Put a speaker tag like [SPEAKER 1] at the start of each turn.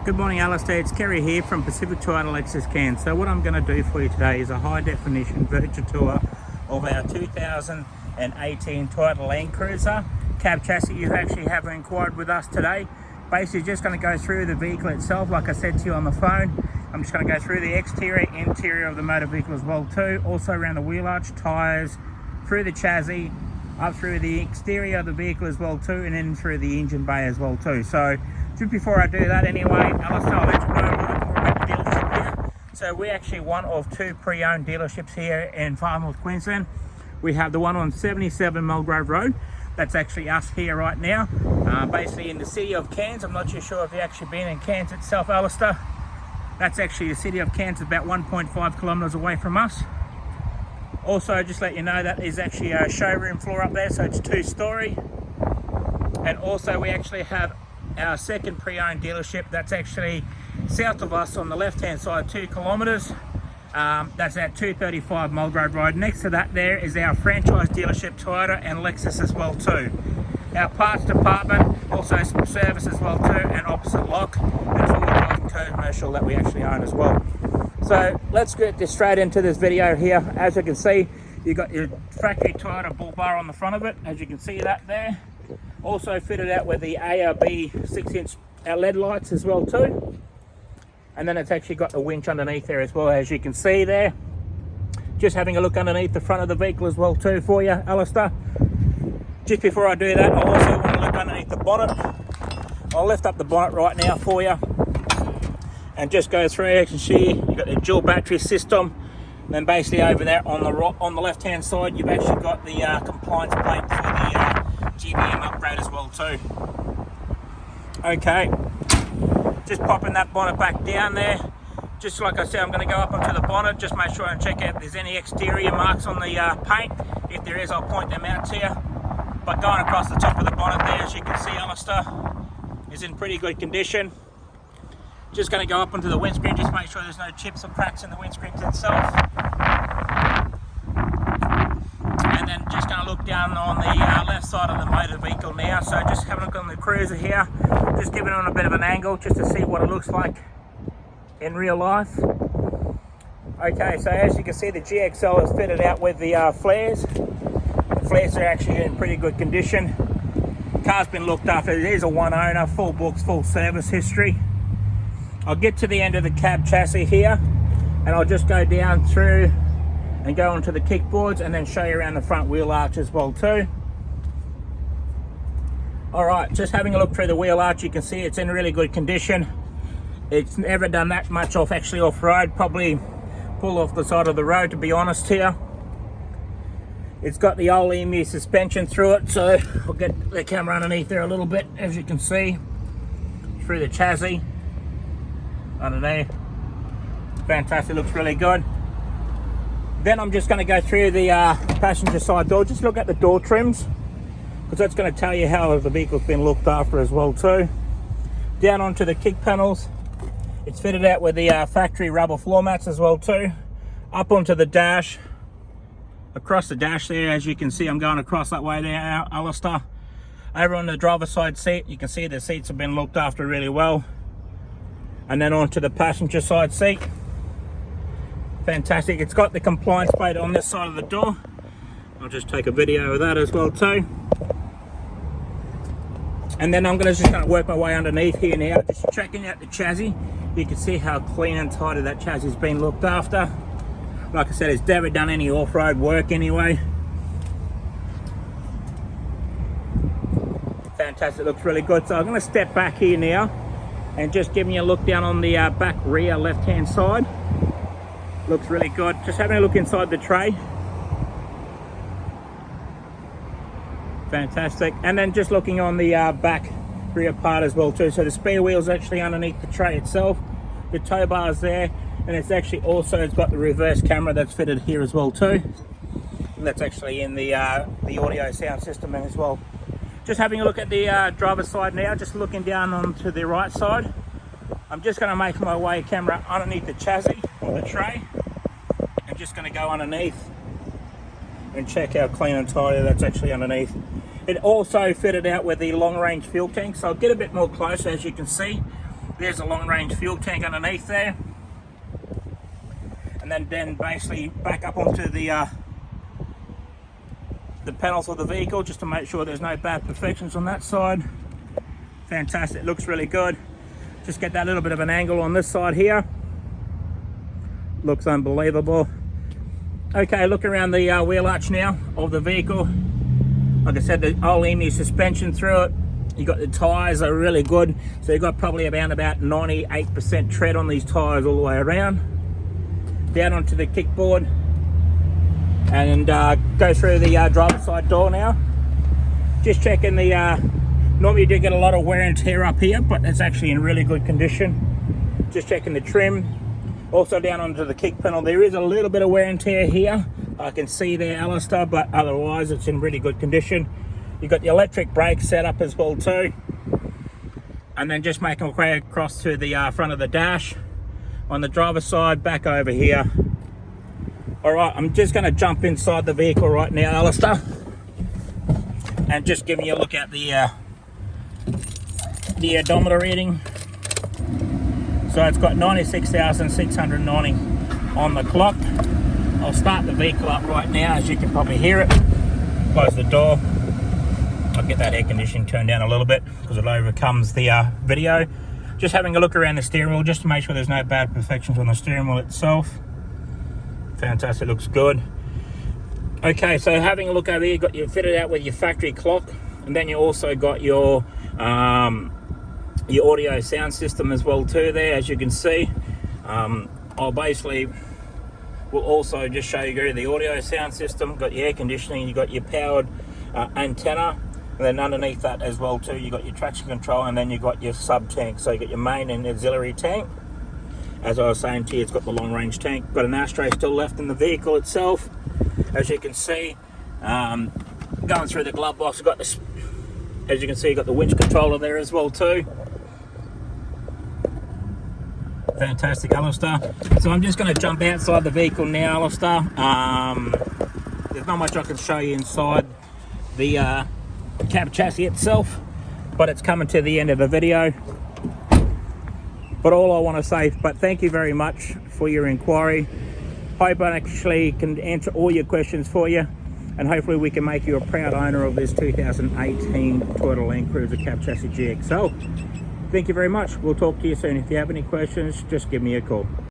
[SPEAKER 1] Good morning, Alistair. It's Kerry here from Pacific Title Lexus Cairns. So what I'm going to do for you today is a high definition virtual tour of our 2018 Toyota Landcruiser cab chassis. You actually have inquired with us today. Basically just going to go through the vehicle itself, like I said to you on the phone. I'm just going to go through the exterior, interior of the motor vehicle as well too. Also around the wheel arch, tyres, through the chassis, up through the exterior of the vehicle as well too, and then through the engine bay as well too. So just before I do that anyway, Alistair, I'll let you know a little bit more about the dealership here. So we're actually one of two pre-owned dealerships here in Far North Queensland. We have the one on 77 Mulgrove Road. That's actually us here right now, basically in the city of Cairns. I'm not too sure if you've actually been in Cairns itself, Alistair. That's actually the city of Cairns, about 1.5 kilometres away from us. Also, just let you know that is actually a showroom floor up there, so it's 2-storey. And also we actually have our second pre-owned dealership that's actually south of us on the left-hand side, 2 kilometres. That's at 235 Mulgrove Road. Next to that there is our franchise dealership, Toyota and Lexus as well too. Our parts department, also some service as well too, and opposite lock, and full commercial that we actually own as well. So let's get this straight into this video here. As you can see, you've got your factory Toyota bull bar on the front of it, as you can see that there. Also fitted out with the ARB 6-inch LED lights as well too. And then it's actually got the winch underneath there as well, as you can see there. Just having a look underneath the front of the vehicle as well too for you, Alistair. Just before I do that, I also want to look underneath the bonnet. I'll lift up the bonnet right now for you and just go through. As you can see, you've got the dual battery system. And then basically over there on the left hand side, you've actually got the compliance plate for the GBM upgrade as well too. Okay, just popping that bonnet back down there. Just like I said, I'm going to go up onto the bonnet, just make sure and check out if there's any exterior marks on the paint. If there is, I'll point them out to you. But going across the top of the bonnet there, as you can see, Alistair, is in pretty good condition. Just going to go up onto the windscreen, just make sure there's no chips or cracks in the windscreen itself. And then just going to look down on the left side of the motor vehicle now. So just having a look on the Cruiser here, just giving it on a bit of an angle just to see what it looks like in real life. Okay, so as you can see, the GXL is fitted out with the flares. The flares are actually in pretty good condition. The car's been looked after. It is a one owner, full books, full service history. I'll get to the end of the cab chassis here and I'll just go down through and go onto the kickboards and then show you around the front wheel arch as well too. Alright, just having a look through the wheel arch, you can see it's in really good condition. It's never done that much off-road, probably pull off the side of the road to be honest here. It's got the old EMU suspension through it, so I'll get the camera underneath there a little bit, as you can see, through the chassis. Underneath, fantastic, looks really good. Then I'm just going to go through the passenger side door, just look at the door trims, because that's going to tell you how the vehicle's been looked after as well too. Down onto the kick panels, it's fitted out with the factory rubber floor mats as well too. Up onto the dash, across the dash there, as you can see, I'm going across that way there, Alistair. Over on the driver's side seat, you can see the seats have been looked after really well. And then onto the passenger side seat. Fantastic. It's got the compliance plate on this side of the door. I'll just take a video of that as well too. And then I'm just going to work my way underneath here now, just checking out the chassis. You can see how clean and tidy that chassis has been looked after. Like I said, it's never done any off-road work anyway. Fantastic, looks really good. So I'm going to step back here now and just giving you a look down on the back rear left hand side. Looks really good. Just having a look inside the tray. Fantastic. And then just looking on the back rear part as well too. So the spare wheel's actually underneath the tray itself. The tow bar's there, and it's actually also, it's got the reverse camera that's fitted here as well too. And that's actually in the audio sound system as well. Just having a look at the driver's side now, just looking down onto the right side. I'm just going to make my way camera underneath the chassis or the tray. I'm just going to go underneath and check how clean and tidy that's actually underneath. It also fitted out with the long range fuel tank, so I'll get a bit more closer. As you can see, There's a long range fuel tank underneath there. And then basically back up onto the panels of the vehicle just to make sure there's no bad perfections on that side. Fantastic, looks really good. Just get that little bit of an angle on this side here. Looks unbelievable. Okay, look around the wheel arch now of the vehicle. Like I said, the old EMU suspension through it. You got the tyres are really good. So you've got probably about 98% tread on these tyres all the way around. Down onto the kickboard. And go through the driver's side door now. Just checking the, normally you do get a lot of wear and tear up here, but it's actually in really good condition. Just checking the trim. Also down onto the kick panel, there is a little bit of wear and tear here. I can see there, Alistair, but otherwise it's in really good condition. You've got the electric brake set up as well too. And then just making our way across to the front of the dash. On the driver's side, back over here. All right, I'm just going to jump inside the vehicle right now, Alistair, and just giving you a look at the odometer reading. So it's got 96,690 on the clock. I'll start the vehicle up right now, as you can probably hear it. Close the door. I'll get that air conditioning turned down a little bit because it overcomes the video. Just having a look around the steering wheel just to make sure there's no bad perfections on the steering wheel itself. Fantastic, looks good. Okay, so having a look over here, you got you fitted out with your factory clock, and then you also got your audio sound system as well too there, as you can see. I'll basically will also just show you the audio sound system. Got your air conditioning, you got your powered antenna, and then underneath that as well too, you got your traction control, and then you got your sub tank. So you got your main and auxiliary tank. As I was saying to you, it's got the long range tank. Got an ashtray still left in the vehicle itself, as you can see. Going through the glove box, got this, as you can see, got the winch controller there as well too. Fantastic, Alistair. So I'm just going to jump outside the vehicle now, Alistair. There's not much I can show you inside the cab chassis itself, but it's coming to the end of the video. But all I want to say, thank you very much for your inquiry. Hope I actually can answer all your questions for you, and hopefully we can make you a proud owner of this 2018 Toyota Landcruiser cab chassis GXL. Thank you very much. We'll talk to you soon. If you have any questions, just give me a call.